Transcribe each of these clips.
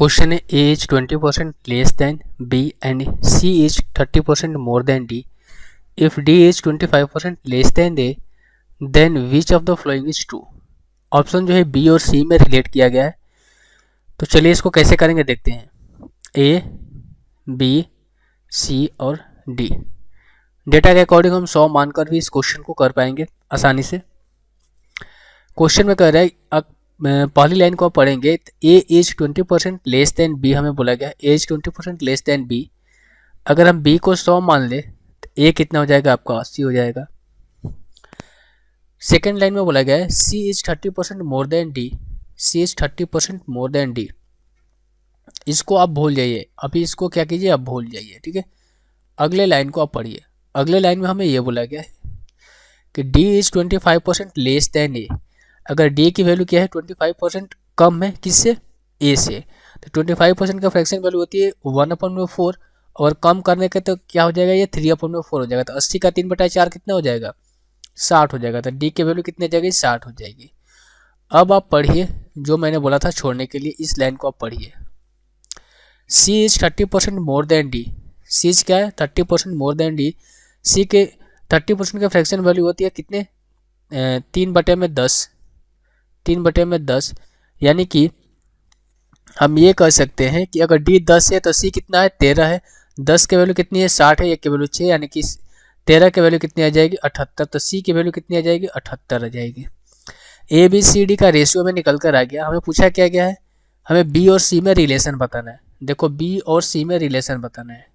Question है A is 20% less than B and C is 30% more than D. If D is 25% less than A, then which of the following is true. Option जो है B और सी में relate किया गया है. तो चलिए इसको कैसे करेंगे देखते हैं. ए, बी, सी और डी. डेटा के अकॉर्डिंग हम 100 मानकर भी इस क्वेश्चन को कर पाएंगे आसानी से. क्वेश्चन में कह रहा है पहली लाइन को आप पढ़ेंगे. ए इज 20% लेस देन बी हमें बोला गया. ए इज 20% लेस देन बी. अगर हम बी को 100 मान ले तो ए कितना हो जाएगा आपका 80 हो जाएगा. सेकेंड लाइन में बोला गया है C is 30% more than D. C is 30% more than D. इसको आप भूल जाइए, अभी इसको क्या कीजिए आप भूल जाइए, ठीक है. अगले लाइन को आप पढ़िए. अगले लाइन में हमें ये बोला गया है कि डी इज 25% लेस देन ए. अगर डी की वैल्यू क्या है 25% कम है किससे, ए से. तो 25% का फ्रैक्शन वैल्यू होती है 1/4 और कम करने के तो क्या हो जाएगा ये 3/4 हो जाएगा. तो 80 का 3/4 कितना हो जाएगा 60 हो जाएगा. तो डी की वैल्यू कितनी जाएगी 60 हो जाएगी. अब आप पढ़िए जो मैंने बोला था छोड़ने के लिए, इस लाइन को आप पढ़िए. C is 30% more than D. C is क्या है 30% मोर देन डी. सी के 30% का फ्रैक्शन वैल्यू होती है कितने 3/10. 3/10 यानी कि हम ये कह सकते हैं कि अगर डी 10 है तो सी कितना है 13 है. 10 की वैल्यू कितनी है 60 है, 1 की वैल्यू 6 यानी कि 13 की वैल्यू कितनी आ जाएगी 78. तो सी की वैल्यू कितनी आ जाएगी 78 आ जाएगी. ए बी सी डी का रेशियो में निकल कर आ गया. हमें पूछा क्या गया है, हमें बी और सी में रिलेशन बताना है. देखो बी और सी में रिलेशन बताना है.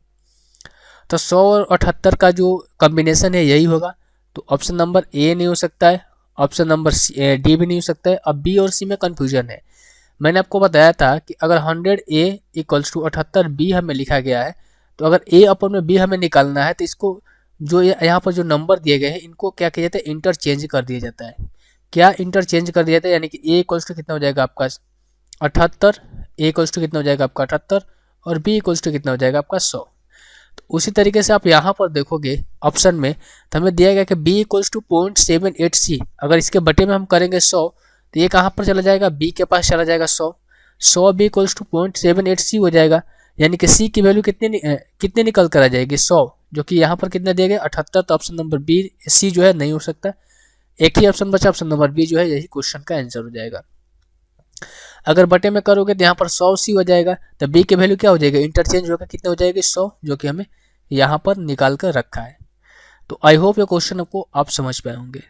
तो 100 और 78 का जो कॉम्बिनेशन है यही होगा. तो ऑप्शन नंबर ए नहीं हो सकता है, ऑप्शन नंबर डी भी नहीं हो सकता है. अब बी और सी में कन्फ्यूजन है. मैंने आपको बताया था कि अगर 100A इक्वल्स टू 78B हमें लिखा गया है, तो अगर ए अपन में बी हमें निकालना है तो इसको जो यहाँ पर जो नंबर दिए गए हैं इनको क्या किया जाता है इंटरचेंज कर दिया जाता है. क्या इंटरचेंज कर दिया जाता है, यानी कि ए इक्वल्स टू कितना हो जाएगा आपका 78, ए इक्वल्स टू कितना हो जाएगा आपका 78 और बी इक्वल्स टू कितना हो जाएगा आपका 100. तो उसी तरीके से आप यहाँ पर देखोगे ऑप्शन में तो हमें दिया गया कि b इक्वल्स टू 0.78c. अगर इसके बटे में हम करेंगे 100 तो ये कहाँ पर चला जाएगा b के पास चला जाएगा 100. 100 b इक्वल्स टू 0.78c हो जाएगा. यानी कि c की वैल्यू कितने निकल कर आ जाएगी 100, जो कि यहाँ पर कितना दिया गया 78. तो ऑप्शन नंबर बी सी जो है नहीं हो सकता. एक ही ऑप्शन बचा, ऑप्शन नंबर बी जो है यही क्वेश्चन का आंसर हो जाएगा. अगर बटे में करोगे तो यहाँ पर 100c हो जाएगा. तो b की वैल्यू क्या हो जाएगी इंटरचेंज होगा कितने हो जाएगी 100, जो कि हमें यहाँ पर निकाल कर रखा है. तो आई होप ये क्वेश्चन आपको आप समझ पाए होंगे.